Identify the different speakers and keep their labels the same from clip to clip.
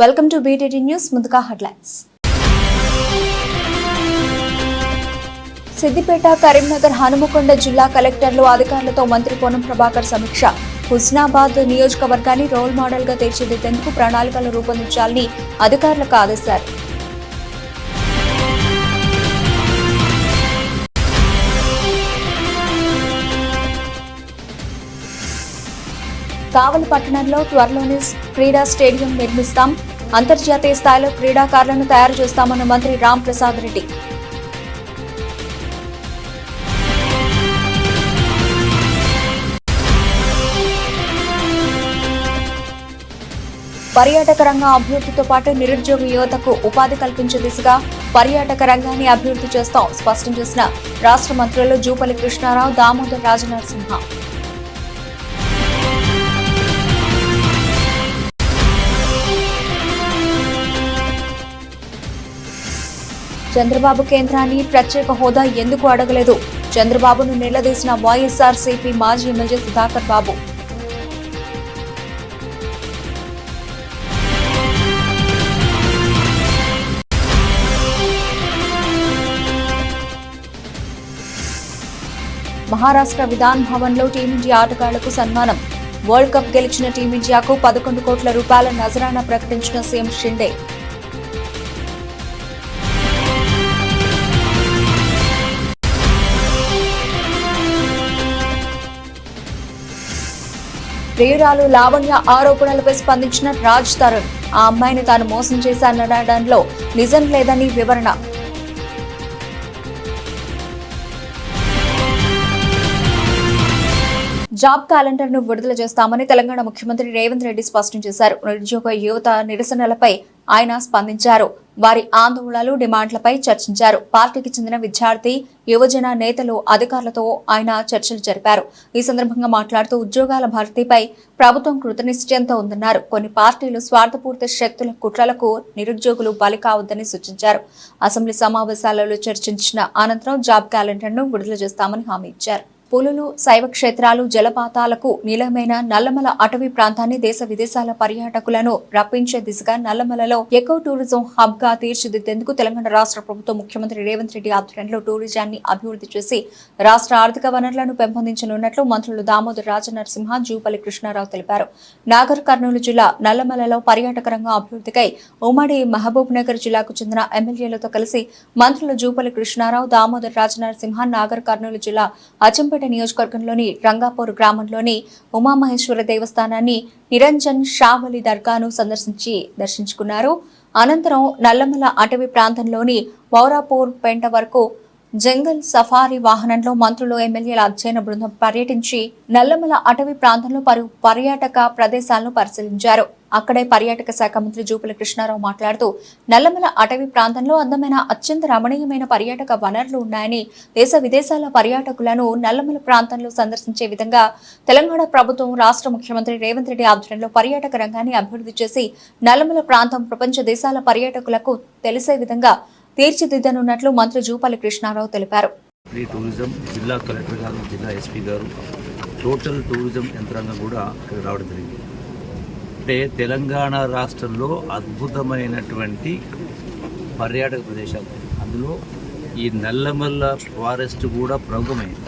Speaker 1: Welcome to BTT news. ముందుగా headlines. Siddipet, Karimnagar, Hanumakonda జిల్లా కలెక్టర్లు, అధికారులతో మంత్రి పొన్నం ప్రభాకర్ సమీక్ష. హుస్నాబాద్ నియోజకవర్గాన్ని రోల్ మోడల్ గా తీర్చిదిద్దేందుకు ప్రణాళికలు రూపొందించాలని అధికారులకు ఆదేశారు. కావలి పట్టణంలో త్వరలోనే క్రీడా స్టేడియం నిర్మిస్తాం. అంతర్జాతీయ స్థాయిలో క్రీడాకారులను తయారు చేస్తామన్న మంత్రి రాంప్రసాద్ రెడ్డి. పర్యాటక రంగ అభివృద్ధితో పాటు నిరుద్యోగ యువతకు ఉపాధి కల్పించే దిశగా పర్యాటక రంగాన్ని అభివృద్ధి చేస్తాం స్పష్టం చేసిన రాష్ట్ర మంత్రులు జూపల్లి కృష్ణారావు, దామోదర్ రాజనరసింహ. చంద్రబాబు కేంద్రాన్ని ప్రత్యేక హోదా ఎందుకు అడగలేదు? చంద్రబాబును నిలదీసిన వైఎస్ఆర్సీపీ మాజీ ఎమ్మెల్యే సుధాకర్ బాబు. మహారాష్ట్ర విధాన్ భవన్ లో టీమిండియా ఆటగాళ్లకు సన్మానం. వరల్డ్ కప్ గెలిచిన టీమిండియాకు 11 కోట్ల రూపాయల నజరానా ప్రకటించిన సీఎం షిండే. ప్రియురాలు లావణ్య ఆరోపణలపై స్పందించిన రాజ్ తరుణ్. ఆ అమ్మాయిని తాను మోసం చేశాననడంలో నిజం లేదని వివరణ. జాబ్ క్యాలెండర్ ను విడుదల చేస్తామని తెలంగాణ ముఖ్యమంత్రి రేవంత్ రెడ్డి స్పష్టం చేశారు. నిరుద్యోగ యువత నిరసనలపై ఆయన స్పందించారు. వారి ఆందోళనలు, డిమాండ్లపై చర్చించారు. పార్టీకి చెందిన విద్యార్థి, యువజన నేతలు, అధికారులతో ఆయన చర్చలు జరిపారు. ఈ సందర్భంగా మాట్లాడుతూ ఉద్యోగాల భర్తీపై ప్రభుత్వం కృతనిశ్చయంతో ఉందన్నారు. కొన్ని పార్టీలు స్వార్థపూరిత శక్తుల కుట్రలకు నిరుద్యోగులు బలి కావద్దని సూచించారు. అసెంబ్లీ సమావేశాలలో చర్చించిన అనంతరం జాబ్ క్యాలెండర్ ను విడుదల చేస్తామని హామీ ఇచ్చారు. పులులు, శైవ క్షేత్రాలు, జలపాతాలకు నిలయమైన నల్లమల అటవీ ప్రాంతాన్ని దేశ విదేశాల పర్యాటకులను రప్పించే దిశగా నల్లమలలో ఎకో టూరిజం హబ్ గా తీర్చిదిద్దేందుకు తెలంగాణ రాష్ట్ర ప్రభుత్వం ముఖ్యమంత్రి రేవంత్ రెడ్డి ఆధ్వర్యంలో టూరిజాన్ని అభివృద్ధి చేసి రాష్ట్ర ఆర్థిక వనరులను పెంపొందించనున్నట్లు మంత్రులు దామోదర్ రాజనరసింహ, జూపల్లి కృష్ణారావు తెలిపారు. నాగర్ కర్నూలు జిల్లా నల్లమలలో పర్యాటక రంగం అభివృద్ధికై ఉమ్మడి మహబూబ్ నగర్ జిల్లాకు చెందిన ఎమ్మెల్యేలతో కలిసి మంత్రులు జూపల్లి కృష్ణారావు, దామోదర్ రాజనరసింహ నాగర్ కర్నూలు జిల్లా అచ్చంపేట నియోజకవర్గంలోని రంగాపూర్ గ్రామంలోని ఉమామహేశ్వర దేవస్థానాన్ని, నిరంజన్ షావలి దర్గాను దర్శించుకున్నారు. అనంతరం నల్లమల అటవీ ప్రాంతంలోని మౌరాపూర్ పెంట వరకు జంగల్ సఫారీ వాహనంలో మంత్రులు, ఎమ్మెల్యేల అధ్యయన బృందం పర్యటించి నల్లమల అటవీ ప్రాంతంలో పలు పర్యాటక ప్రదేశాలను పరిశీలించారు. అక్కడే పర్యాటక శాఖ మంత్రి జూపల్లి కృష్ణారావు మాట్లాడుతూ నల్లమల అటవీ ప్రాంతంలో అందమైన, అత్యంత రమణీయమైన పర్యాటక వనరులు ఉన్నాయని, దేశ విదేశాల పర్యాటకులను నల్లమల ప్రాంతంలో సందర్శించే విధంగా తెలంగాణ ప్రభుత్వం రాష్ట్ర ముఖ్యమంత్రి రేవంత్ రెడ్డి ఆధ్వర్యంలో పర్యాటక రంగాన్ని అభివృద్ధి చేసి నల్లమల ప్రాంతం ప్రపంచ దేశాల పర్యాటకులకు తెలిసే విధంగా తీర్చిదిద్దనున్నట్లు మంత్రి జూపల్లి కృష్ణారావు తెలిపారు.
Speaker 2: టూరిజం జిల్లా కలెక్టర్ గారు, జిల్లా ఎస్పీ గారు, టోటల్ టూరిజం యంత్రాంగం కూడా ఇక్కడ రావడం జరిగింది. అంటే తెలంగాణ రాష్ట్రంలో అద్భుతమైనటువంటి పర్యాటక ప్రదేశాలు, అందులో ఈ నల్లమల్ల ఫారెస్ట్ కూడా ప్రముఖమైంది.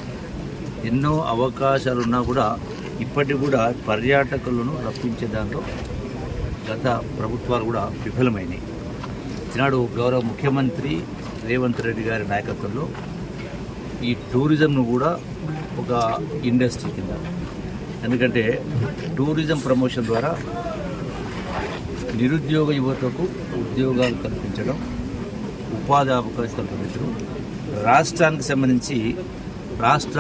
Speaker 2: ఎన్నో అవకాశాలున్నా కూడా ఇప్పటికి కూడా పర్యాటకులను రప్పించే దాంట్లో గత ప్రభుత్వాలు కూడా విఫలమైనవి. ఈనాడు గౌరవ ముఖ్యమంత్రి రేవంత్ రెడ్డి గారి నాయకత్వంలో ఈ టూరిజంను కూడా ఒక ఇండస్ట్రీ కింద, ఎందుకంటే టూరిజం ప్రమోషన్ ద్వారా నిరుద్యోగ యువతకు ఉద్యోగాలు కల్పించడం, ఉపాధి అవకాశాలు కల్పించడం, రాష్ట్రానికి సంబంధించి రాష్ట్ర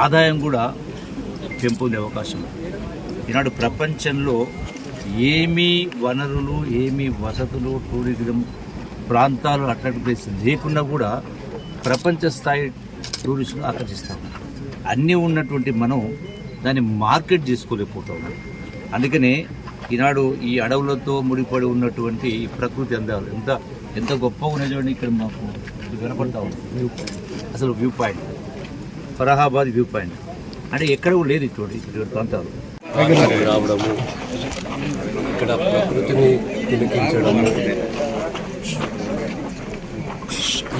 Speaker 2: ఆదాయం కూడా పెంపొందే అవకాశం. ఈనాడు ప్రపంచంలో ఏమీ వనరులు, ఏమీ వసతులు, టూరిజం ప్రాంతాలు, అట్లాంటి ప్లేస్ లేకుండా కూడా ప్రపంచ స్థాయి టూరిస్టులు ఆకర్షిస్తాం. అన్నీ ఉన్నటువంటి మనం దాన్ని మార్కెట్ చేసుకోలేకపోతాం. అందుకనే ఈనాడు ఈ అడవులతో ముడిపడి ఉన్నటువంటి ప్రకృతి అందాలు ఎంత గొప్పగా ఉన్నటువంటి ఇక్కడ మాకు కనపడతా ఉంది. అసలు view point, Farahabad view point అంటే ఎక్కడ లేదు ఇటువంటి ప్రాంతాలు.
Speaker 3: ప్రాంతానికి రావడము, ఇక్కడ ప్రకృతిని తిలకించడము,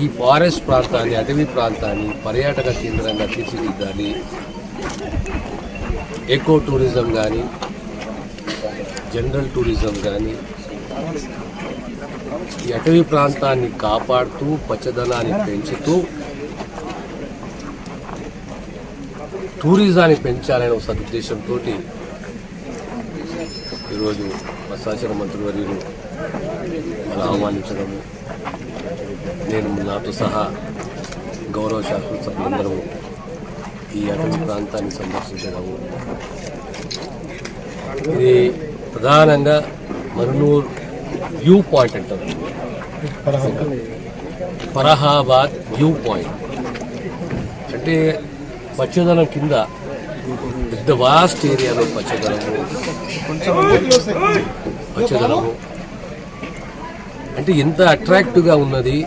Speaker 3: ఈ ఫారెస్ట్ ప్రాంతాన్ని, అటవీ ప్రాంతాన్ని పర్యాటక కేంద్రంగా తీర్చిదిద్దాలి. ఎకో టూరిజం కానీ, జనరల్ టూరిజం కానీ, ఈ అటవీ ప్రాంతాన్ని కాపాడుతూ పచ్చదనాన్ని పెంచుతూ టూరిజాన్ని పెంచాలనే ఒక సదుద్దేశంతో ఈరోజు మా శాసన మంత్రివర్యులు అలా ఆహ్వానించడము, నేను నాతో సహా గౌరవ శాసనసభ్యులందరూ ఈ అటవీ ప్రాంతాన్ని సందర్శించడము. ఇది ప్రధానంగా మరునూరు వ్యూ పాయింట్ అంటారు, ఫరహాబాద్ వ్యూ పాయింట్. అంటే పచ్చదనం కింద పెద్ద వాస్ట్ ఏరియాలో పచ్చదనము అంటే ఎంత అట్రాక్టివ్గా ఉన్నది,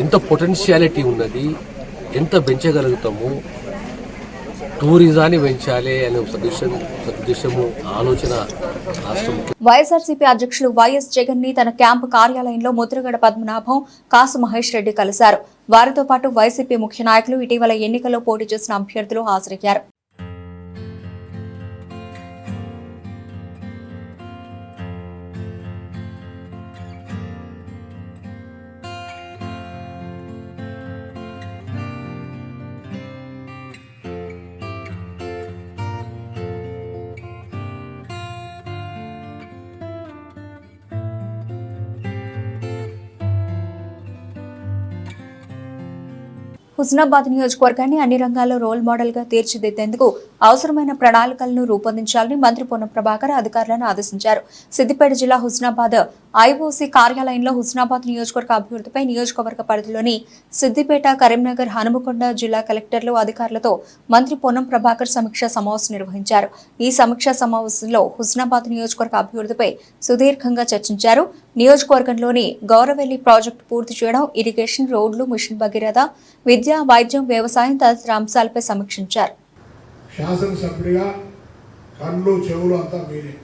Speaker 3: ఎంత పొటెన్షియాలిటీ ఉన్నది, ఎంత పెంచగలుగుతాము, టూరిజాన్ని పెంచాలి అనే సదుద్దేశము ఆలోచన రాష్ట్రం.
Speaker 1: వైఎస్ఆర్సీపీ అధ్యక్షులు వైఎస్ జగన్ ని తన క్యాంపు కార్యాలయంలో ముద్రగడ పద్మనాభం, కాసు మహేష్ రెడ్డి కలిశారు. వారితో పాటు వైసీపీ ముఖ్య నాయకులు, ఇటీవల ఎన్నికల్లో పోటీ చేసిన అభ్యర్థులు హాజరయ్యారు. హుస్నాబాద్ నియోజకవర్గాన్ని అన్ని రంగాల్లో రోల్ మోడల్ గా తీర్చిదిద్దేందుకు అవసరమైన ప్రణాళికలను రూపొందించాలని మంత్రి పొన్నం ప్రభాకర్ అధికారులను ఆదేశించారు. సిద్దిపేట జిల్లా హుస్నాబాద్ ఐఓసీ కార్యాలయంలో హుస్నాబాద్ నియోజకవర్గ అభివృద్ధిపై నియోజకవర్గ పరిధిలోని సిద్దిపేట, కరీంనగర్, హనుమకొండ జిల్లా కలెక్టర్లు, అధికారులతో మంత్రి పొన్నం ప్రభాకర్ సమీక్షా సమావేశం నిర్వహించారు. ఈ సమీక్షా సమావేశంలో హుస్నాబాద్ నియోజకవర్గ అభివృద్ధిపై సుదీర్ఘంగా చర్చించారు. నియోజకవర్గంలోని గౌరవెల్లి ప్రాజెక్టు పూర్తి చేయడం, ఇరిగేషన్, రోడ్లు, మిషన్ భగీరథ, విద్య, వైద్యం, వ్యవసాయం తదితర అంశాలపై సమీక్షించారు.
Speaker 4: శాసనసభ్యుడిగా కళ్ళు చెవులు అంతా మీరే.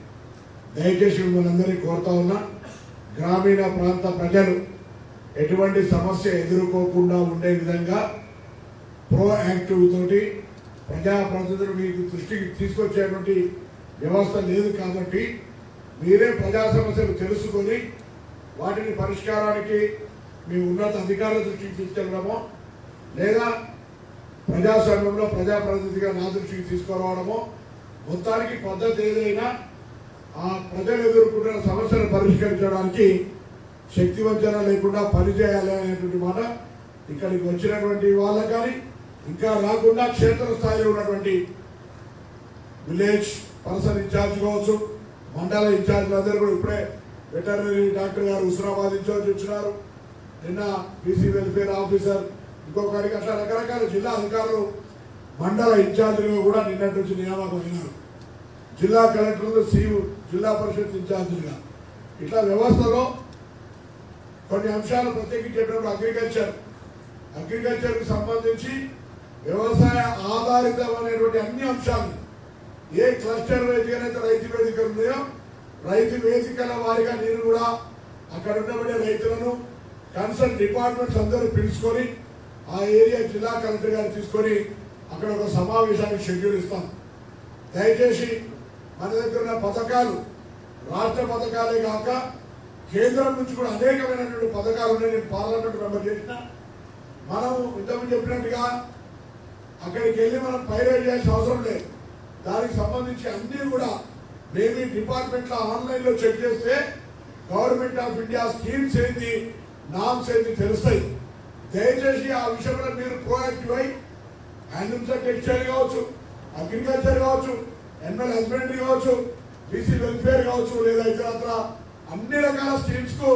Speaker 4: దయచేసి మిమ్మల్ని కోరుతా ఉన్నా, గ్రామీణ ప్రాంత ప్రజలు ఎటువంటి సమస్య ఎదుర్కోకుండా ఉండే విధంగా ప్రోయాక్టివ్ తోటి ప్రజాప్రతినిధులు మీకు దృష్టికి తీసుకొచ్చేటువంటి వ్యవస్థ లేదు కాబట్టి మీరే ప్రజా సమస్యలు తెలుసుకొని వాటిని పరిష్కారానికి మీ ఉన్నత అధికారుల దృష్టికి తీసుకెళ్ళడమో లేదా ప్రజాస్వామ్యంలో ప్రజాప్రతినిధిగా నా దృష్టికి తీసుకురావడమో, మొత్తానికి పద్ధతి ఏదైనా ఆ ప్రజలు ఎదుర్కొంటున్న సమస్యలు పరిష్కరించడానికి శక్తివంచన లేకుండా పనిచేయాలి అనేటువంటి మాట ఇక్కడికి వచ్చినటువంటి వాళ్ళకు కానీ, ఇంకా రాకుండా క్షేత్రస్థాయిలో ఉన్నటువంటి విలేజ్ పర్సన్ ఇన్ఛార్జ్ కావచ్చు, మండల ఇన్ఛార్జ్ అందరూ కూడా ఇప్పుడే వెటర్నరీ డాక్టర్ గారు హుస్నాబాద్ ఇన్ఛార్జ్ వచ్చినారు, నిన్న బీసీ వెల్ఫేర్ ఆఫీసర్, ఇంకొకరికి అట్లా రకరకాల జిల్లా అధికారులు మండల ఇన్ఛార్జీలుగా కూడా నిన్నటి నుంచి నియామకం అయినారు. జిల్లా కలెక్టర్లు, జిల్లా పరిషత్ ఇన్ఛార్జీలుగా ఇట్లా వ్యవస్థలో కొన్ని అంశాలు ప్రత్యేకించేటప్పుడు అగ్రికల్చర్కి సంబంధించి వ్యవసాయ ఆధారితమైనటువంటి అన్ని అంశాలు ఏ క్లస్టర్ వేదికనైతే రైతు వేదికలు ఉన్నాయో రైతు వేదికల వారిగా నేను కూడా అక్కడ ఉండబడే రైతులను కన్సర్న్ డిపార్ట్మెంట్స్ అందరూ పిలుచుకొని ఆ ఏరియా జిల్లా కలెక్టర్ గారు తీసుకొని అక్కడ ఒక సమావేశానికి షెడ్యూల్ ఇస్తాం. దయచేసి మన దగ్గర ఉన్న పథకాలు రాష్ట్ర పథకాలే కాక కేంద్రం నుంచి కూడా అనేకమైనటువంటి పథకాలు ఉన్నాయి. నేను పార్లమెంట్ మెంబర్ చేసిన, మనం ఇంతకుముందు చెప్పినట్టుగా అక్కడికి వెళ్ళి మనం పైరేట్ చేయాల్సిన అవసరం లేదు. దానికి సంబంధించి అన్నీ కూడా మేబీ డిపార్ట్మెంట్లో ఆన్లైన్లో చెక్ చేస్తే గవర్నమెంట్ ఆఫ్ ఇండియా స్కీమ్స్ ఏంటి, నామ్స్ ఏంటి తెలుస్తాయి. దయచేసి ఆ విషయంలో మీరు ప్రోయాక్టివ్ అయి హ్యాండ్లూమ్స్ టెక్స్టైల్ కావచ్చు, అగ్రికల్చర్ కావచ్చు, ఎనిమల్ హస్బెండరీ కావచ్చు, బీసీ వెల్ఫేర్ కావచ్చు, లేదా ఇతరత్ర అన్ని రకాల స్కీమ్స్ కు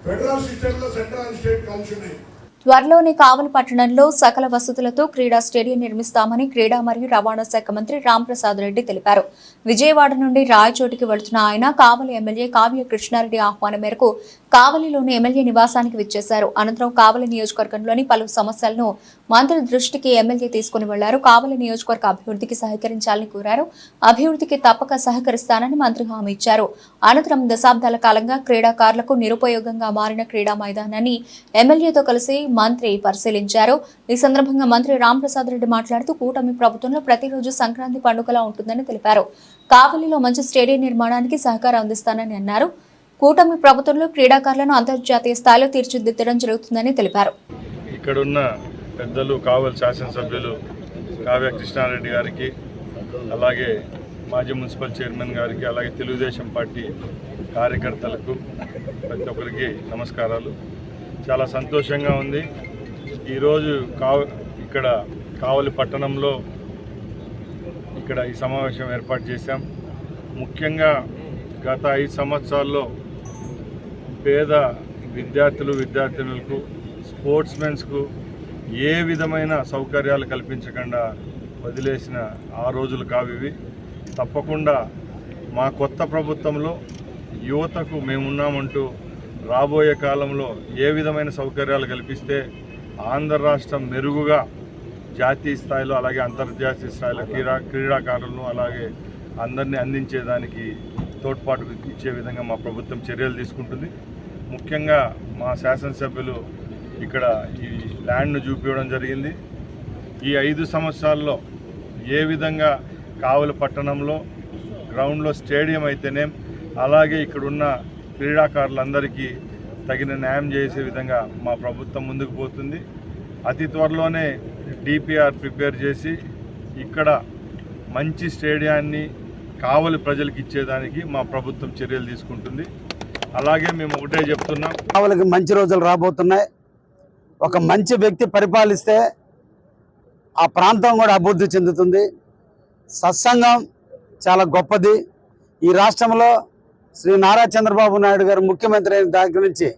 Speaker 4: ఫెడరల్ సిస్టమ్ లో సెంట్రల్ అండ్ స్టేట్ కలిసి ఉన్నాయి.
Speaker 1: త్వరలోనే కావలి పట్టణంలో సకల వసతులతో క్రీడా స్టేడియం నిర్మిస్తామని క్రీడా మరియు రవాణా శాఖ మంత్రి రాంప్రసాద్ రెడ్డి తెలిపారు. విజయవాడ నుండి రాయచోటికి వెళుతున్న ఆయన కావలి ఎమ్మెల్యే కావ్య కృష్ణారెడ్డి ఆహ్వానం మేరకు కావలిలోని ఎమ్మెల్యే నివాసానికి విచ్చేశారు. అనంతరం కావలి నియోజకవర్గంలోని పలు సమస్యలను మంత్రి దృష్టికి ఎమ్మెల్యే తీసుకుని వెళ్లారు. కావలి నియోజకవర్గ అభివృద్ధికి సహకరించాలని కోరారు. అభివృద్ధికి తప్పక సహకరిస్తానని మంత్రి హామీ ఇచ్చారు. అనంతరం దశాబ్దాల కాలంగా క్రీడాకారులకు నిరుపయోగంగా మారిన క్రీడా మైదానాన్ని ఎమ్మెల్యేతో కలిసి మంత్రి పరిశీలించారు. ఈ సందర్భంగా మంత్రి రాంప్రసాద్ రెడ్డి మాట్లాడుతూ కూటమి ప్రభుత్వంలో ప్రతిరోజు సంక్రాంతి పండుగలా ఉంటుందని తెలిపారు. కావలిలో మంచి స్టేడియం నిర్మాణానికి సహకారం అందిస్తానని అన్నారు. కూటమి ప్రభుత్వంలో క్రీడాకారులను అంతర్జాతీయ స్థాయిలో తీర్చిదిద్దడం జరుగుతుందని తెలిపారు.
Speaker 5: ఇక్కడున్న పెద్దలు కావలి శాసనసభ్యులు కావ్య కృష్ణారెడ్డి గారికి, అలాగే మాజీ మున్సిపల్ చైర్మన్ గారికి, అలాగే తెలుగుదేశం పార్టీ కార్యకర్తలకు ప్రతి ఒక్కరికి నమస్కారాలు. చాలా సంతోషంగా ఉంది. ఈరోజు ఇక్కడ కావలి పట్టణంలో ఇక్కడ ఈ సమావేశం ఏర్పాటు చేశాం. ముఖ్యంగా గత 5 సంవత్సరాల్లో పేద విద్యార్థులకు స్పోర్ట్స్మెన్స్కు ఏ విధమైన సౌకర్యాలు కల్పించకుండా వదిలేసిన ఆ రోజులు కావివి. తప్పకుండా మా కొత్త ప్రభుత్వంలో యువతకు మేమున్నామంటూ రాబోయే కాలంలో ఏ విధమైన సౌకర్యాలు కల్పిస్తే ఆంధ్ర రాష్ట్రం మెరుగుగా జాతీయ స్థాయిలో అలాగే అంతర్జాతీయ స్థాయిలో క్రీడాకారులను అలాగే అందరినీ అందించేదానికి తోడ్పాటు ఇచ్చే విధంగా మా ప్రభుత్వం చర్యలు తీసుకుంటుంది. ముఖ్యంగా మా శాసనసభ్యులు ఇక్కడ ఈ ల్యాండ్ను చూపించడం జరిగింది. ఈ 5 సంవత్సరాల్లో ఏ విధంగా కావలి పట్టణంలో గ్రౌండ్లో స్టేడియం అయితేనే అలాగే ఇక్కడున్న క్రీడాకారులందరికీ తగిన న్యాయం చేసే విధంగా మా ప్రభుత్వం ముందుకు పోతుంది. అతి త్వరలోనే డిపిఆర్ ప్రిపేర్ చేసి ఇక్కడ మంచి స్టేడియాన్ని కావలి ప్రజలకు ఇచ్చేదానికి మా ప్రభుత్వం చర్యలు తీసుకుంటుంది. అలాగే మేము ఒకటే చెప్తున్నాం,
Speaker 6: కావలికి మంచి రోజులు రాబోతున్నాయి. ఒక మంచి వ్యక్తి పరిపాలిస్తే ఆ ప్రాంతం కూడా అభివృద్ధి చెందుతుంది. సత్సంగం చాలా గొప్పది. ఈ రాష్ట్రంలో శ్రీ నారా చంద్రబాబు నాయుడు గారు ముఖ్యమంత్రి అయిన దగ్గర నుంచి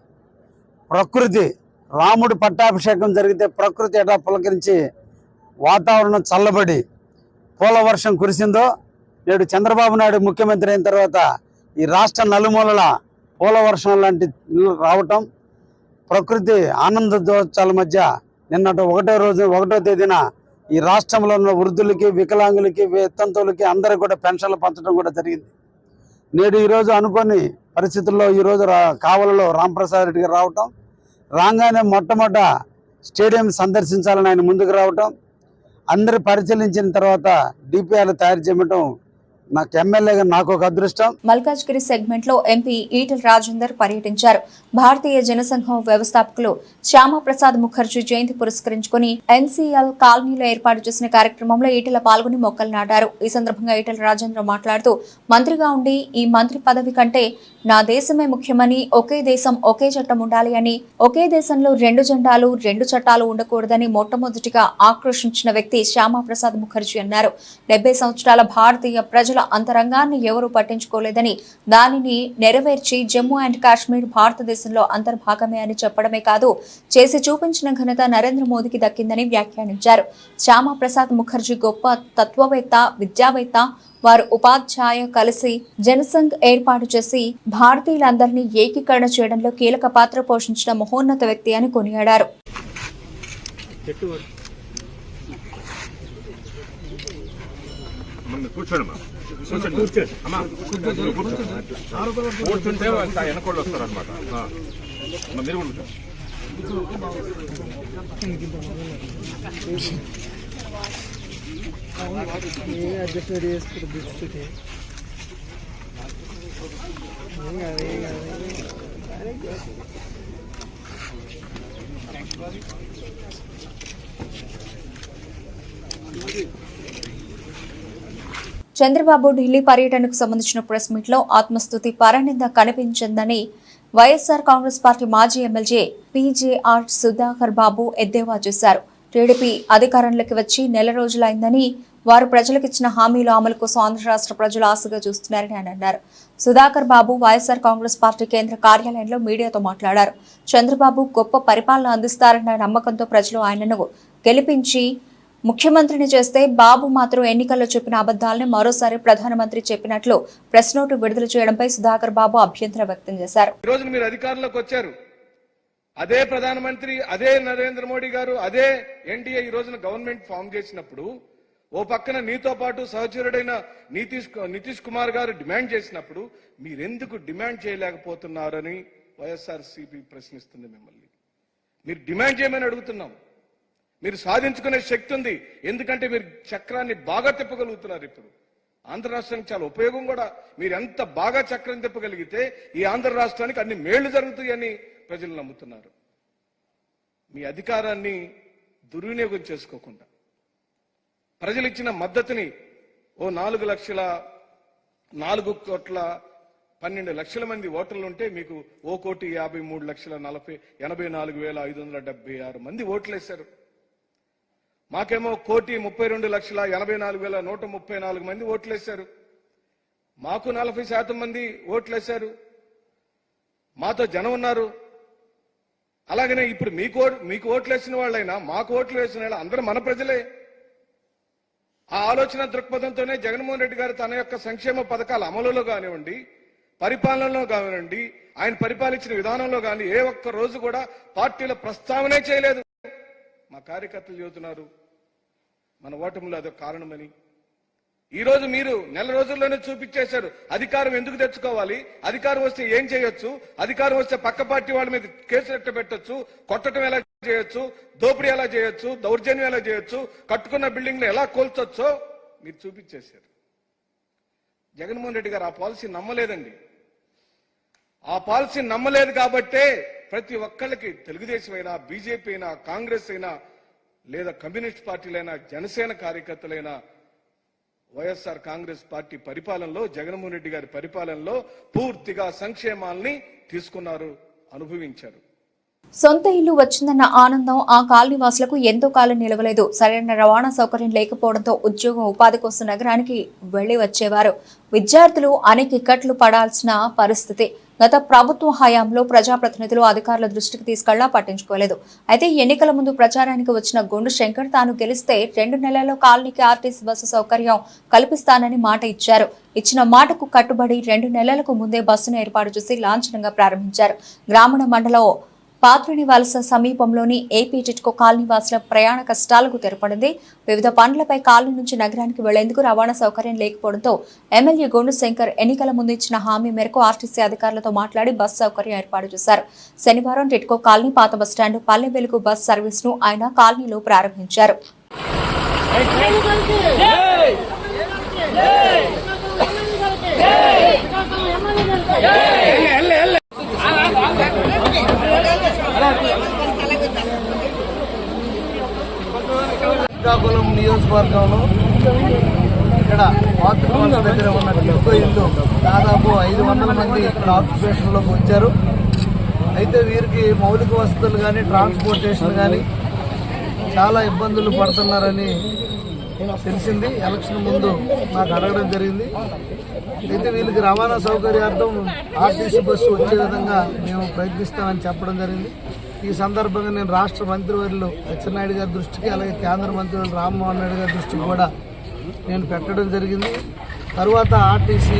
Speaker 6: ప్రకృతి, రాముడి పట్టాభిషేకం జరిగితే ప్రకృతి ఎట్లా పులకరించి వాతావరణం చల్లబడి పూల వర్షం కురిసిందో, నేడు చంద్రబాబు నాయుడు ముఖ్యమంత్రి అయిన తర్వాత ఈ రాష్ట్ర నలుమూలల పూల వర్షం లాంటి రావటం, ప్రకృతి ఆనందోత్సవాల మధ్య నిన్నటి 1వ తేదీన ఈ రాష్ట్రంలో ఉన్న వృద్ధులకి, వికలాంగులకి, వితంతువులకి అందరికీ కూడా పెన్షన్లు పంచడం కూడా జరిగింది. నేడు ఈరోజు అనుకోని పరిస్థితుల్లో ఈరోజు కావలిలో రాంప్రసాద్ రెడ్డి గారు రావటం, రాగానే మొట్టమొదట స్టేడియం సందర్శించాలని ఆయన ముందుకు రావటం, అందరు పరిశీలించిన తర్వాత డిపిఆర్లు తయారు చేయటం నాకు ఎమ్మెల్యేగా నాకు ఒక అదృష్టం.
Speaker 1: మల్కాజ్గిరి సెగ్మెంట్ లో ఎంపీ ఈటెల రాజేందర్ పర్యటించారు. భారతీయ జనసంఘం వ్యవస్థాపకులు శ్యామప్రసాద్ ముఖర్జీ జయంతి పురస్కరించుకుని ఎన్సీఎల్ కాలనీలో ఏర్పాటు చేసిన కార్యక్రమంలో ఈటెల పాల్గొని మొక్కలు నాటారు. ఈ సందర్భంగా ఈటెల రాజేందర్ మాట్లాడుతూ, మంత్రిగా ఉండి ఈ మంత్రి పదవి కంటే నా దేశమే ముఖ్యమని, ఒకే దేశం ఒకే చట్టం ఉండాలి అని, ఒకే దేశంలో 2 జెండాలు 2 చట్టాలు ఉండకూడదని మొట్టమొదటిగా ఆక్రోశించిన వ్యక్తి శ్యామప్రసాద్ ముఖర్జీ అన్నారు. 70 సంవత్సరాల భారతీయ ప్రజల అంతరంగాన్ని ఎవరూ పట్టించుకోలేదని, దానిని నెరవేర్చి జమ్మూ అండ్ కాశ్మీర్ భారతదేశంలో అంతర్భాగమే అని చెప్పడమే కాదు, చేసి చూపించిన ఘనత నరేంద్ర మోదీకి దక్కిందని వ్యాఖ్యానించారు. శ్యామప్రసాద్ ముఖర్జీ గొప్ప తత్వవేత్త, విద్యావేత్త. వారు ఉపాధ్యాయ కలిసి జనసంఘ్ ఏర్పాటు చేసి భారతీయులందరినీ ఏకీకరణ చేయడంలో కీలక పాత్ర పోషించిన మహోన్నత వ్యక్తి అని కొనియాడారు. చంద్రబాబు ఢిల్లీ పర్యటనకు సంబంధించిన ప్రెస్ మీట్ లో ఆత్మస్తుతి పరనింద కనిపించిందని వైఎస్ఆర్ కాంగ్రెస్ పార్టీ మాజీ ఎమ్మెల్యే పీజేఆర్ సుధాకర్ బాబు ఎద్దేవా చేశారు. టీడీపీ అధికారంలోకి వచ్చి నెల రోజులైందని, వారు ప్రజలకిచ్చిన హామీల అమలు కోసం ఆంధ్ర రాష్ట్ర ప్రజలు ఆశగా చూస్తున్నారని ఆయన అన్నారు. సుధాకర్ బాబు వైఎస్ఆర్ కాంగ్రెస్ పార్టీ కేంద్ర కార్యాలయంలో మీడియాతో మాట్లాడారు. చంద్రబాబు గొప్ప పరిపాలన అందిస్తారన్న నమ్మకంతో ప్రజలు ఆయనను గెలిపించి ముఖ్యమంత్రిని చేస్తే బాబు మాత్రం ఎన్నికల్లో చెప్పిన అబద్దాలని మరోసారి ప్రధానమంత్రి చెప్పినట్లు ప్రెస్ నోటు విడుదల చేయడంపై సుధాకర్ బాబు అభ్యంతరం వ్యక్తం చేశారు.
Speaker 7: ఈ రోజు మీరు అధికారంలోకి వచ్చారు. అదే ప్రధానమంత్రి, అదే నరేంద్ర మోడీ గారు, అదే ఎన్డీఏ ఈ రోజున గవర్నమెంట్ ఫామ్ చేసినప్పుడు ఓ పక్కన నీతో పాటు సహచరుడైన నితీష్ కుమార్ గారు డిమాండ్ చేసినప్పుడు మీరెందుకు డిమాండ్ చేయలేకపోతున్నారని వైఎస్ఆర్సీపీ ప్రశ్నిస్తుంది మిమ్మల్ని. మీరు డిమాండ్ చేయమని అడుగుతున్నాం. మీరు సాధించుకునే శక్తి ఉంది, ఎందుకంటే మీరు చక్రాన్ని బాగా తిప్పగలుగుతున్నారు. ఇప్పుడు ఆంధ్ర రాష్ట్రానికి చాలా ఉపయోగం కూడా. మీరు ఎంత బాగా చక్రం తిప్పగలిగితే ఈ ఆంధ్ర రాష్ట్రానికి అన్ని మేళ్లు జరుగుతాయని ప్రజలు నమ్ముతున్నారు. మీ అధికారాన్ని దుర్వినియోగం చేసుకోకుండా ప్రజలు ఇచ్చిన మద్దతుని ఓ 4,12,12 మంది ఓటర్లు ఉంటే మీకు 1,53,84,576 మంది ఓట్లేశారు. మాకేమో 1,32,84,134 మంది ఓట్లేశారు. మాకు 40% మంది ఓట్లేశారు. మాతో జనం ఉన్నారు. అలాగనే ఇప్పుడు మీకు ఓట్లేసిన వాళ్ళైనా మాకు ఓట్లు వేసిన వాళ్ళు అందరూ మన ప్రజలే. ఆ ఆలోచన దృక్పథంతోనే జగన్మోహన్ రెడ్డి గారు తన యొక్క సంక్షేమ పథకాల అమలులో కానివ్వండి, పరిపాలనలో కానివ్వండి, ఆయన పరిపాలించిన విధానంలో కానీ ఏ ఒక్క రోజు కూడా పార్టీల ప్రస్తావనే చేయలేదు. మా కార్యకర్తలు చెబుతున్నారు మన ఓటమిలో అదొక కారణమని. ఈ రోజు మీరు నెల రోజుల్లోనే చూపించేశారు అధికారం ఎందుకు తెచ్చుకోవాలి, అధికారం వస్తే ఏం చేయొచ్చు, అధికారం వస్తే పక్క పార్టీ వాళ్ళ మీద కేసులు ఎట్ట పెట్టొచ్చు, కొట్టడం ఎలా చేయొచ్చు, దోపిడీ ఎలా చేయొచ్చు, దౌర్జన్యం ఎలా చేయొచ్చు, కట్టుకున్న బిల్డింగ్లు ఎలా కూల్చొచ్చో మీరు చూపించేశారు. జగన్మోహన్ రెడ్డి గారు ఆ పాలసీ నమ్మలేదండి. ఆ పాలసీ నమ్మలేదు కాబట్టే ప్రతి ఒక్కళ్ళకి తెలుగుదేశం అయినా, బీజేపీ అయినా, కాంగ్రెస్ అయినా, లేదా కమ్యూనిస్ట్ పార్టీలైనా, జనసేన కార్యకర్తలైనా వైఎస్ఆర్ కాంగ్రెస్ పార్టీ పరిపాలనలో, జగన్మోహన్ రెడ్డి గారి పరిపాలనలో పూర్తిగా సంక్షేమాల్ని తీసుకున్నారు, అనుభవించారు.
Speaker 1: సొంత ఇల్లు వచ్చిందన్న ఆనందం ఆ కాలనీవాసులకు ఎంతో కాలం నిలవలేదు. సరైన రవాణా సౌకర్యం లేకపోవడంతో ఉద్యోగం, ఉపాధి కోసం నగరానికి వెళ్లి వచ్చేవారు. విద్యార్థులు అనేక ఇక్కట్లు పడాల్సిన పరిస్థితి. గత ప్రభుత్వ హయాంలో ప్రజాప్రతినిధులు అధికారుల దృష్టికి తీసుకెళ్లా పట్టించుకోలేదు. అయితే ఎన్నికల ముందు ప్రచారానికి వచ్చిన గొండు శంకర్ తాను గెలిస్తే 2 నెలల్లో కాలనీకి ఆర్టీసీ బస్సు సౌకర్యం కల్పిస్తానని మాట ఇచ్చారు. ఇచ్చిన మాటకు కట్టుబడి 2 నెలలకు ముందే బస్సును ఏర్పాటు చేసి లాంఛనంగా ప్రారంభించారు. గ్రామీణ మండలం పాత్రుని వలస సమీపంలోని ఏపీ టిట్కో కాలనీ వాసుల ప్రయాణ కష్టాలకు తెరపడింది. వివిధ పనులపై కాలనీ నుంచి నగరానికి వెళ్లేందుకు రవాణా సౌకర్యం లేకపోవడంతో ఎమ్మెల్యే గొండు శంకర్ ఎన్నికల ముందు ఇచ్చిన హామీ మేరకు ఆర్టీసీ అధికారులతో మాట్లాడి బస్ సౌకర్యం ఏర్పాటు చేశారు. శనివారం టిట్కో కాలనీ, పాత bus stand, Palle Velugu bus service ను ఆయన కాలనీలో ప్రారంభించారు.
Speaker 8: శ్రీకాకుళం నియోజకవర్గంలో ఇక్కడ ఆక్యుపేషన్ దగ్గర ఉన్న టిట్కో ఇల్లు దాదాపు 500 మంది ఇక్కడ ఆక్యుపేషన్లోకి వచ్చారు. అయితే వీరికి మౌలిక వసతులు కానీ, ట్రాన్స్పోర్టేషన్ కానీ చాలా ఇబ్బందులు పడుతున్నారని తెలిసింది. ఎలక్షన్ ముందు నాకు అడగడం జరిగింది. అయితే వీళ్ళకి రవాణా సౌకర్యార్థం ఆర్టీసీ బస్సు వచ్చే విధంగా మేము ప్రయత్నిస్తామని చెప్పడం జరిగింది. ఈ సందర్భంగా నేను రాష్ట్ర మంత్రివర్యులు అచ్చెన్నాయుడు గారి దృష్టికి, అలాగే కేంద్ర మంత్రివర్యులు రామ్మోహన్ రెడ్డి గారి దృష్టికి కూడా నేను పెట్టడం జరిగింది. తర్వాత ఆర్టీసీ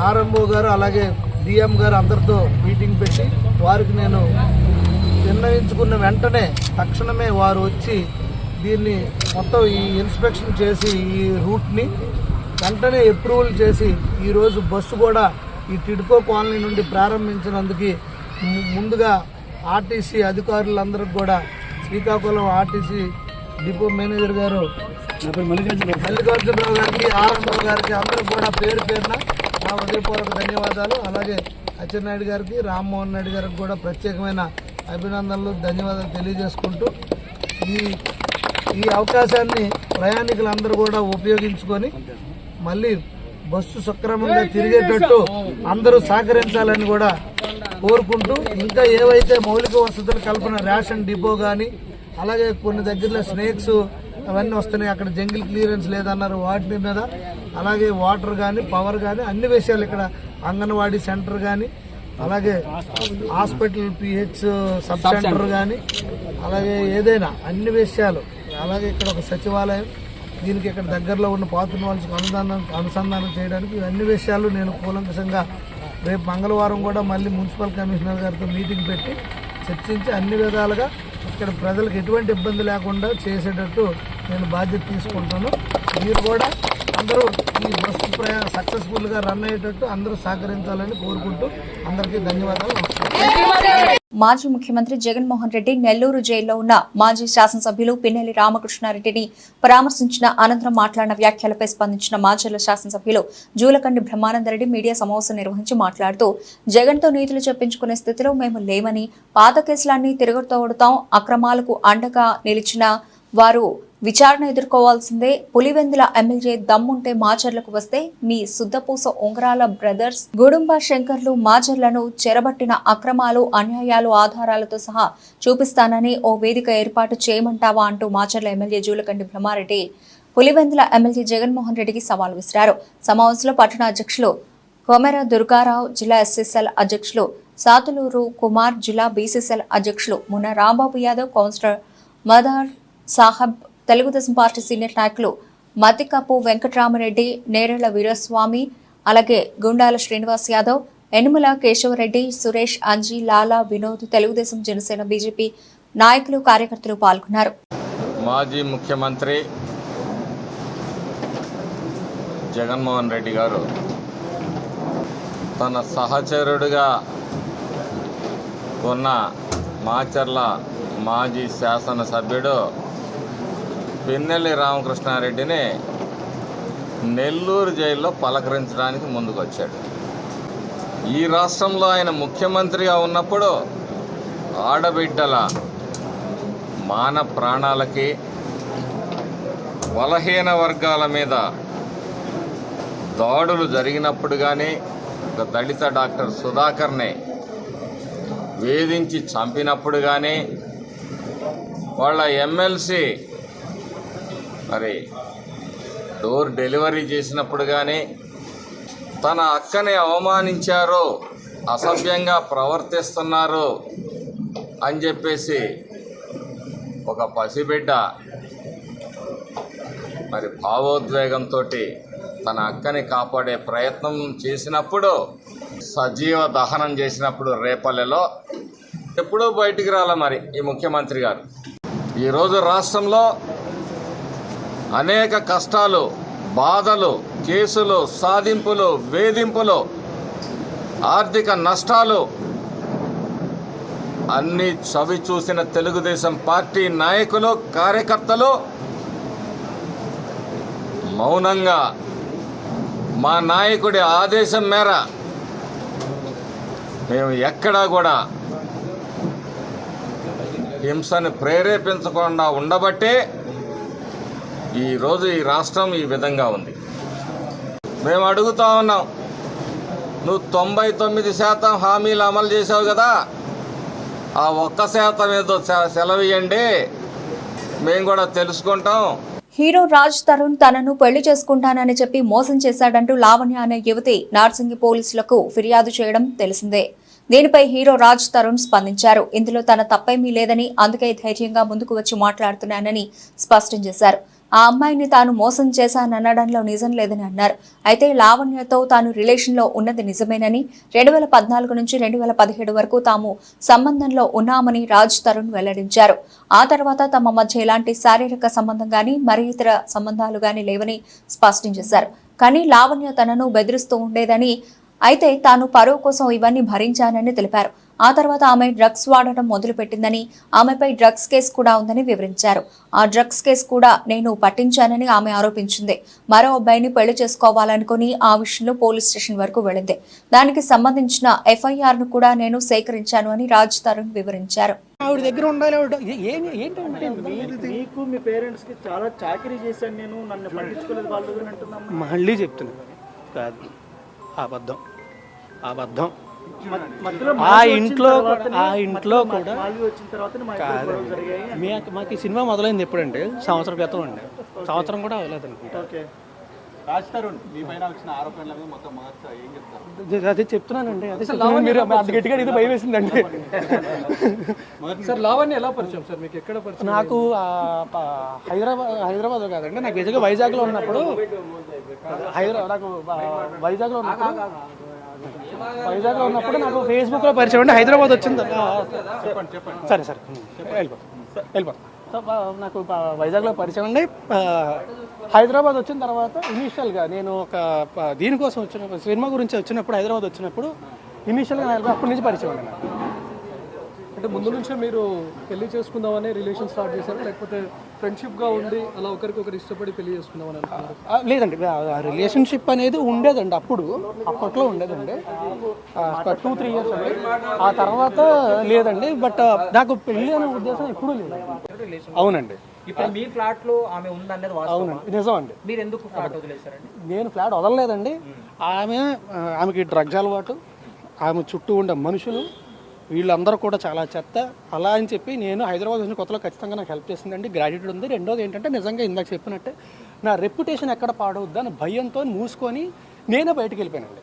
Speaker 8: ఆర్ఎంఓ గారు, అలాగే డిఎం గారు అందరితో మీటింగ్ పెట్టి వారికి నేను నిర్ణయించుకున్న వెంటనే తక్షణమే వారు వచ్చి దీన్ని మొత్తం ఈ ఇన్స్పెక్షన్ చేసి ఈ రూట్ని వెంటనే అప్రూవల్ చేసి ఈరోజు బస్సు కూడా ఈ టిడ్కో కాలనీ నుండి ప్రారంభించినందుకు ముందుగా ఆర్టీసీ అధికారులందరికీ కూడా, శ్రీకాకుళం ఆర్టీసీ డిపో మేనేజర్ గారు మల్లికార్జునరావు గారికి, ఆర్ఎంఓ గారికి అందరూ కూడా పేరు పేరున నా హృదయపూర్వక ధన్యవాదాలు. అలాగే అచ్చెన్నాయుడు గారికి, రామ్మోహన్ రెడ్డి గారికి కూడా ప్రత్యేకమైన అభినందనలు, ధన్యవాదాలు తెలియజేసుకుంటూ ఈ అవకాశాన్ని ప్రయాణికులందరూ కూడా ఉపయోగించుకొని మళ్ళీ బస్సు సక్రమంగా తిరిగేటట్టు అందరూ సహకరించాలని కూడా కోరుకుంటూ, ఇంకా ఏవైతే మౌలిక వసతుల కల్పన, రేషన్ డిపో కానీ, అలాగే కొన్ని దగ్గరలో స్నేక్స్ అవన్నీ వస్తున్నాయి, అక్కడ జంగిల్ క్లియరెన్స్ లేదన్నారు, వాటి మీద, అలాగే వాటర్ కానీ, పవర్ కానీ, అన్ని విషయాలు ఇక్కడ అంగన్వాడీ సెంటర్ కానీ, అలాగే హాస్పిటల్ పిహెచ్ సబ్ సెంటర్ కానీ, అలాగే ఏదైనా అన్ని విషయాలు అలాగే ఇక్కడ ఒక సచివాలయం, దీనికి ఇక్కడ దగ్గరలో ఉన్న పాత్ర వాళ్ళకి అనుసంధానం చేయడానికి ఇవన్నీ విషయాలు నేను కూలంకషంగా రేపు మంగళవారం కూడా మళ్ళీ మున్సిపల్ కమిషనర్ గారితో మీటింగ్ పెట్టి చర్చించి అన్ని విధాలుగా ఇక్కడ ప్రజలకు ఎటువంటి ఇబ్బంది లేకుండా చేసేటట్టు నేను బాధ్యత తీసుకుంటాను. మీరు కూడా అందరూ ఈ బస్సు సక్సెస్ఫుల్గా రన్ అయ్యేటట్టు అందరూ సహకరించాలని కోరుకుంటూ అందరికీ ధన్యవాదాలు.
Speaker 1: మాజీ ముఖ్యమంత్రి జగన్మోహన్ రెడ్డి నెల్లూరు జైల్లో ఉన్న మాజీ శాసనసభ్యులు పిన్నెల్లి రామకృష్ణారెడ్డిని పరామర్శించిన అనంతరం మాట్లాడిన వ్యాఖ్యలపై స్పందించిన మాచర్ల శాసనసభ్యులు జూలకండి బ్రహ్మానందరెడ్డి మీడియా సమావేశం నిర్వహించి మాట్లాడుతూ జగన్తో నీతులు చెప్పించుకునే స్థితిలో మేము లేమని, పాత కేసులన్నీ తిరగతోడుతాం, అక్రమాలకు అండగా నిలిచిన వారు విచారణ ఎదుర్కోవాల్సిందే. పులివెందుల ఎమ్మెల్యే దమ్ముంటే మాచర్లకు వస్తే మీ శుద్ధపూస ఉంగరాల బ్రదర్స్ గుడుంబ శంకర్లు మాచర్లను చెరబట్టిన అక్రమాలు, అన్యాయాలు ఆధారాలతో సహా చూపిస్తానని ఓ వేదిక ఏర్పాటు చేయమంటావా అంటూ మాచర్ల ఎమ్మెల్యే జూలకండి బ్రహ్మారెడ్డి పులివెందుల ఎమ్మెల్యే జగన్మోహన్ రెడ్డికి సవాల్ విసిరారు. సమావేశంలో పట్టణ అధ్యక్షులు కొమెర దుర్గారావు, జిల్లా ఎస్ఎస్ఎల్ అధ్యక్షులు సాతులూరు కుమార్, జిల్లా బీసీసీఎల్ అధ్యక్షులు Munna Rambabu Yadav, councillor Madar Sahab, Telugu Desam party senior నాయకులు మతికప్పు వెంకటరామరెడ్డి, నేరెళ్ల వీరస్వామి, అలాగే గుండాల శ్రీనివాస్ యాదవ్, ఎనుమల కేశవరెడ్డి, సురేష్, అంజీ, లాలా, వినోద్, తెలుగుదేశం, జనసేన, బీజేపీ నాయకులు, కార్యకర్తలు పాల్గొన్నారు.
Speaker 3: మాజీ ముఖ్యమంత్రి జగన్మోహన్ రెడ్డి గారు తన సహచరుడిగా ఉన్న మాచర్ల మాజీ శాసనసభ్యుడు పిన్నెల్లి రామకృష్ణారెడ్డిని నెల్లూరు జైల్లో పలకరించడానికి ముందుకొచ్చాడు. ఈ రాష్ట్రంలో ఆయన ముఖ్యమంత్రిగా ఉన్నప్పుడు ఆడబిడ్డల మాన ప్రాణాలకి, బలహీన వర్గాల మీద దాడులు జరిగినప్పుడు కానీ, ఒక దళిత డాక్టర్ సుధాకర్ని వేధించి చంపినప్పుడు కానీ, వాళ్ళ ఎమ్మెల్సీ మరి డోర్ డెలివరీ చేసినప్పుడు కానీ, తన అక్కని అవమానించారు, అసభ్యంగా ప్రవర్తిస్తున్నారు అని చెప్పేసి ఒక పసిబిడ్డ మరి భావోద్వేగంతో తన అక్కని కాపాడే ప్రయత్నం చేసినప్పుడు, సజీవ దహనం చేసినప్పుడు రేపల్లెలో ఎప్పుడూ బయటికి రాల మరి ఈ ముఖ్యమంత్రి గారు. ఈరోజు రాష్ట్రంలో అనేక కష్టాలు, బాధలు, కేసులు, సాధింపులు, వేధింపులు, ఆర్థిక నష్టాలు అన్నీ చవి చూసిన తెలుగుదేశం పార్టీ నాయకులు, కార్యకర్తలు మౌనంగా మా నాయకుడి ఆదేశం మేర మేము ఎక్కడా కూడా హింసను ప్రేరేపించకుండా ఉండబట్టే ఈరోజు ఈ రాష్ట్రం ఈ విధంగా ఉంది. మేము అడుగుతా ఉన్నాం, నువ్వు 99% హామీలు అమలు చేసావు కదా, ఆ 1% ఏదో సెలవియండి, మేము కూడా తెలుసుకుంటాం.
Speaker 1: హీరో రాజ్ తరుణ్ తనను పెళ్లి చేసుకుంటానని చెప్పి మోసం చేశాడంటూ లావణ్య అనే యువతి నార్సింగి పోలీసులకు ఫిర్యాదు చేయడం తెలిసిందే. దీనిపై హీరో రాజ్ తరుణ్ స్పందించారు. ఇందులో తన తప్పేమీ లేదని, అందుకే ధైర్యంగా ముందుకు వచ్చి మాట్లాడుతున్నానని స్పష్టం చేశారు. ఆ అమ్మాయిని తాను మోసం చేశాననడంలో నిజం లేదని అన్నారు. అయితే లావణ్యతో తాను రిలేషన్లో ఉన్నది నిజమేనని, 2014 నుంచి 2017 వరకు తాము సంబంధంలో ఉన్నామని రాజ్ తరుణ్ వెల్లడించారు. ఆ తర్వాత తమ మధ్య ఎలాంటి శారీరక సంబంధం గానీ, మరి ఇతర సంబంధాలు గానీ లేవని స్పష్టం చేశారు. కానీ లావణ్య తనను బెదిరిస్తూ ఉండేదని, అయితే తాను పరువు కోసం ఇవన్నీ భరించానని తెలిపారు. ఆ తర్వాత ఆమె డ్రగ్స్ వాడటం మొదలుపెట్టిందని, ఆమెపై డ్రగ్స్ కేసు కూడా ఉందని వివరించారు. ఆ డ్రగ్స్ కేసు కూడా నేను పట్టించానని ఆమె ఆరోపించింది. మరో అబ్బాయిని పెళ్లి చేసుకోవాలనుకుని ఆ విషయంలో పోలీస్ స్టేషన్ వరకు వెళ్ళింది. దానికి సంబంధించిన FIR ను కూడా నేను సేకరించాను అని రాజ్ తరుణ్ వివరించారు.
Speaker 9: ఆవిడ దగ్గర ఉండాలి. ఏంటంటే మీకు మీ పేరెంట్స్ కి చాలా చాకరీ చేశాను నేను, నన్ను పట్టించుకోలేదు వాళ్ళు అని అంటున్నాం. మళ్ళీ చెప్తున్నాను, కాదు అబద్ధం. ఆ ఇంట్లో కూడా మాకు ఈ సినిమా మొదలైంది ఎప్పుడంటే సంవత్సరం క్రితం అండి. సంవత్సరం కూడా అవ్వలేదు అనుకుంటా. అదే చెప్తున్నానండి. అదే మీరు అది గట్టిగా ఇది భయం వేసిందండి.
Speaker 10: సార్ లావణ్య ఎలా పరిచయం సార్ మీకు? ఎక్కడ పరిచయం?
Speaker 9: నాకు హైదరాబాద్ కాదండి, నాకు నిజంగా వైజాగ్లో ఉన్నప్పుడు నాకు వైజాగ్లో ఉన్నప్పుడు నాకు ఫేస్బుక్లో పరిచయం అండి. హైదరాబాద్ వచ్చింది. సరే సరే వెళ్ళిపో. నాకు వైజాగ్లో పరిచయం అండి. హైదరాబాద్ వచ్చిన తర్వాత ఇనీషియల్గా నేను ఒక దీనికోసం వచ్చినప్పుడు, సినిమా గురించి వచ్చినప్పుడు హైదరాబాద్ వచ్చినప్పుడు ఇనీషియల్గా అప్పటి నుంచి పరిచయం అండి నాకు.
Speaker 10: అంటే ముందు నుంచే మీరు పెళ్లి చేసుకుందామని రిలేషన్ స్టార్ట్ చేశారు, లేకపోతే ఫ్రెండ్షిప్గా ఉండి అలా ఒకరికొకరు ఇష్టపడి పెళ్లి చేసుకుందామని అనుకున్నారు?
Speaker 9: లేదండి, రిలేషన్షిప్ అనేది ఉండేదండి, అప్పట్లో ఉండేదండి. 2-3 ఇయర్స్ అండి. ఆ తర్వాత లేదండి. బట్ నాకు పెళ్లి అనే ఉద్దేశం ఎప్పుడూ లేదు. అవునండి.
Speaker 11: ఇప్పుడు మీ ఫ్లాట్ లో ఆమె ఉందనేది
Speaker 9: అవునండి, నిజం అండి.
Speaker 11: మీరు ఎందుకు ఫ్లాట్ వదిలేశారండి?
Speaker 9: నేను ఫ్లాట్ వదలలేదండి. ఆమెకి డ్రగ్స్ అలవాటు, ఆమె చుట్టూ ఉండే మనుషులు వీళ్ళందరూ కూడా చాలా చెత్త. అలా అని చెప్పి నేను హైదరాబాద్ వచ్చిన కొత్తలో ఖచ్చితంగా నాకు హెల్ప్ చేసిందండి, గ్రాడ్యుయేట్ ఉంది. రెండోది ఏంటంటే నిజంగా ఇందాక చెప్పినట్టే నా రెప్యుటేషన్ ఎక్కడ పాడవద్దు అని భయంతో మూసుకొని నేనే బయటకు వెళ్ళిపోయానండి.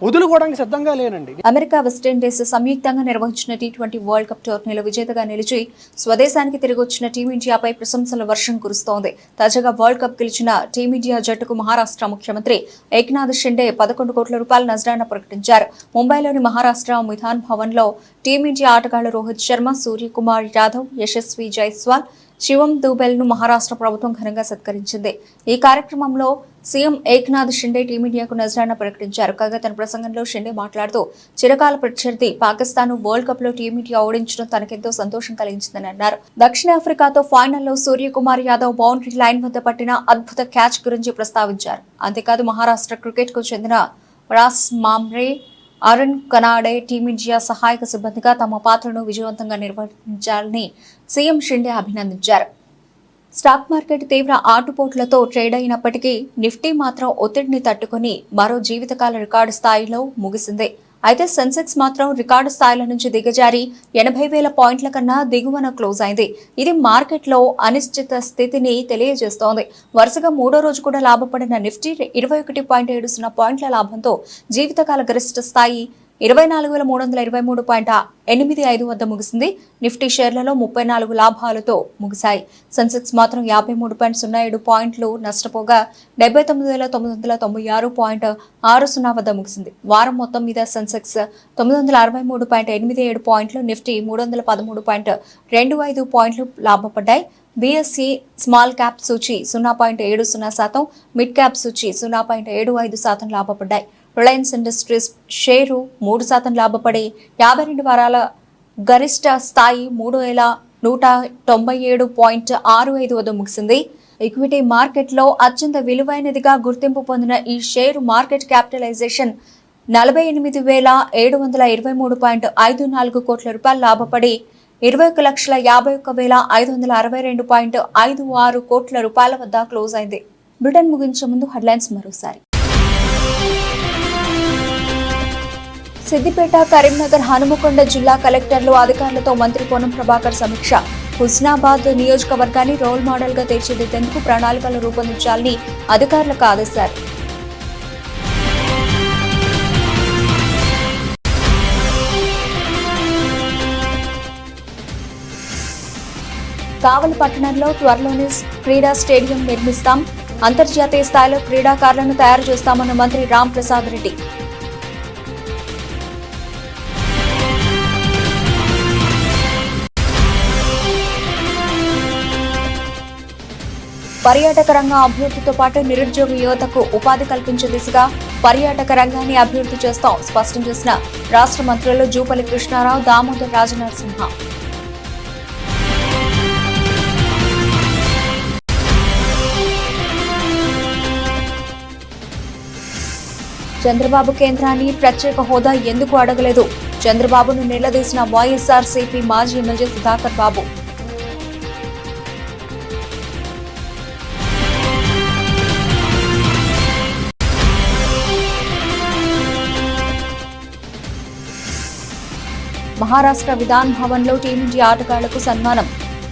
Speaker 9: వదులుకోవడానికి సిద్ధంగా లేనండి.
Speaker 1: అమెరికా వెస్టిండీస్ సంయుక్తంగా నిర్వహించిన T20 వరల్డ్ కప్ టోర్నీలో విజేతగా నిలిచి స్వదేశానికి తిరిగి వచ్చిన టీమిండియాపై ప్రశంసల వర్షం కురుస్తోంది. తాజాగా వరల్డ్ కప్ గెలిచిన టీమిండియా జట్టుకు మహారాష్ట్ర ముఖ్యమంత్రి ఏక్నాథ్ షిండే 11 కోట్ల రూపాయల నజరానా ప్రకటించారు. ముంబైలోని మహారాష్ట్ర మిథాన్ భవన్ లో టీమిండియా ఆటగాళ్లు రోహిత్ శర్మ, సూర్యకుమార్ యాదవ్, యశస్వి జైస్వాల్, శివం దూబెల్ ను మహారాష్ట్ర ప్రభుత్వం ఘనంగా సత్కరించింది. ఈ కార్యక్రమంలో సీఎం ఏక్నాథ్ షిండే టీమిండియాకు నజరానా ప్రకటించారు. కాగా తన ప్రసంగంలో షిండే మాట్లాడుతూ చిరకాల ప్రత్యర్థి పాకిస్తాన్ వరల్డ్ కప్ లో టీమిండియా ఓడించడం తనకెంతో సంతోషం కలిగించిందని అన్నారు. దక్షిణాఫ్రికాతో ఫైనల్లో సూర్యకుమార్ యాదవ్ బౌండరీ లైన్ వద్ద పట్టిన అద్భుత క్యాచ్ గురించి ప్రస్తావించారు. అంతేకాదు మహారాష్ట్ర క్రికెట్ కు చెందిన రాస్ మామ్రే, అరుణ్ కనాడే టీమిండియా సహాయక సిబ్బందిగా తమ పాత్రను విజయవంతంగా నిర్వహించాలని సీఎం షిండే అభినందించారు. స్టాక్ మార్కెట్ తీవ్ర ఆటుపోట్లతో ట్రేడ్ అయినప్పటికీ నిఫ్టీ మాత్రం ఒత్తిడిని తట్టుకుని మరో జీవితకాల రికార్డు స్థాయిలో ముగిసింది. అయితే సెన్సెక్స్ మాత్రం రికార్డు స్థాయిల నుంచి దిగజారి 80,000 పాయింట్ల కన్నా దిగువన క్లోజ్ అయింది. ఇది మార్కెట్లో అనిశ్చిత స్థితిని తెలియజేస్తోంది. వరుసగా 3వ రోజు కూడా లాభపడిన నిఫ్టీ 21.70 పాయింట్ల లాభంతో జీవితకాల గరిష్ట స్థాయి 24,323.85 వద్ద ముగిసింది. నిఫ్టీ షేర్లలో 34 లాభాలతో ముగిశాయి. సెన్సెక్స్ మాత్రం 53.07 పాయింట్లు నష్టపోగా 79,996.60 వద్ద ముగిసింది. వారం మొత్తం మీద సెన్సెక్స్ 963.87 పాయింట్లు, నిఫ్టీ 313.25 పాయింట్లు లాభపడ్డాయి. బీఎస్ఈ స్మాల్ క్యాప్ సూచి 0.70%, మిడ్ క్యాప్ సూచి 0.75% లాభపడ్డాయి. రిలయన్స్ ఇండస్ట్రీస్ షేరు 3% లాభపడి 52 వారాల గరిష్ట స్థాయి 3,197.65 వద్ద ముగిసింది. ఈక్విటీ మార్కెట్లో అత్యంత విలువైనదిగా గుర్తింపు పొందిన ఈ షేరు మార్కెట్ క్యాపిటలైజేషన్ 48,723.54 కోట్ల రూపాయలు లాభపడి 21,51,562.56 కోట్ల రూపాయల వద్ద క్లోజ్ అయింది. బ్రిటన్ ముగించే ముందు హెడ్లైన్స్ మరోసారి. సిద్దిపేట, కరీంనగర్, హనుమకొండ జిల్లా కలెక్టర్లు, అధికారులతో మంత్రి పొన్నం ప్రభాకర్ సమీక్ష. హుస్నాబాద్ నియోజకవర్గాన్ని రోల్ మోడల్ గా తీర్చిదిద్దేందుకు ప్రణాళికలు రూపొందించాలని అధికారులకు ఆదేశారు. కావలి పట్టణంలో త్వరలోనే క్రీడా స్టేడియం నిర్మిస్తాం. అంతర్జాతీయ స్థాయిలో క్రీడాకారులను తయారు చేస్తామన్న మంత్రి రామ్ ప్రసాద్ రెడ్డి. పర్యాటక రంగ అభివృద్ధితో పాటు నిరుద్యోగ యువతకు ఉపాధి కల్పించే దిశగా పర్యాటక రంగాన్ని అభివృద్ధి చేస్తాం స్పష్టం చేసిన రాష్ట్ర మంత్రులు జూపల్లి కృష్ణారావు, దామోదర్ రాజనరసింహ. చంద్రబాబు కేంద్రాన్ని ప్రత్యేక హోదా ఎందుకు అడగలేదు? చంద్రబాబును నిలదీసిన వైఎస్ఆర్సీపీ మాజీ ఎమ్మెల్యే సుధాకర్ బాబు. మహారాష్ట్ర విధాన్ భవన్ లో టీమిండియా ఆటగాళ్లకు సన్మానం.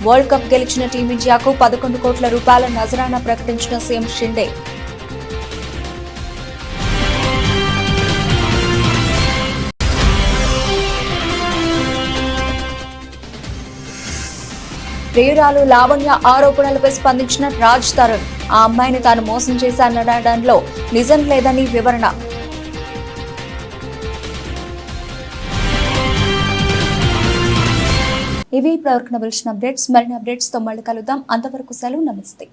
Speaker 1: వరల్డ్ కప్ గెలిచిన టీమిండియాకు 11 కోట్ల రూపాయల నజరానా ప్రకటించిన సీఎం షిండే. ప్రియురాలు లావణ్య ఆరోపణలపై స్పందించిన రాజ్ తరుణ్. ఆ అమ్మాయిని తాను మోసం చేశాననడంలో నిజం లేదని వివరణ. ఇవి ఇప్పటివరకు నవలసిన అప్డేట్స్. మరిన్ని అప్డేట్స్ తో మళ్ళీ కలుద్దాం. అంతవరకు సెలవు. నమస్తే.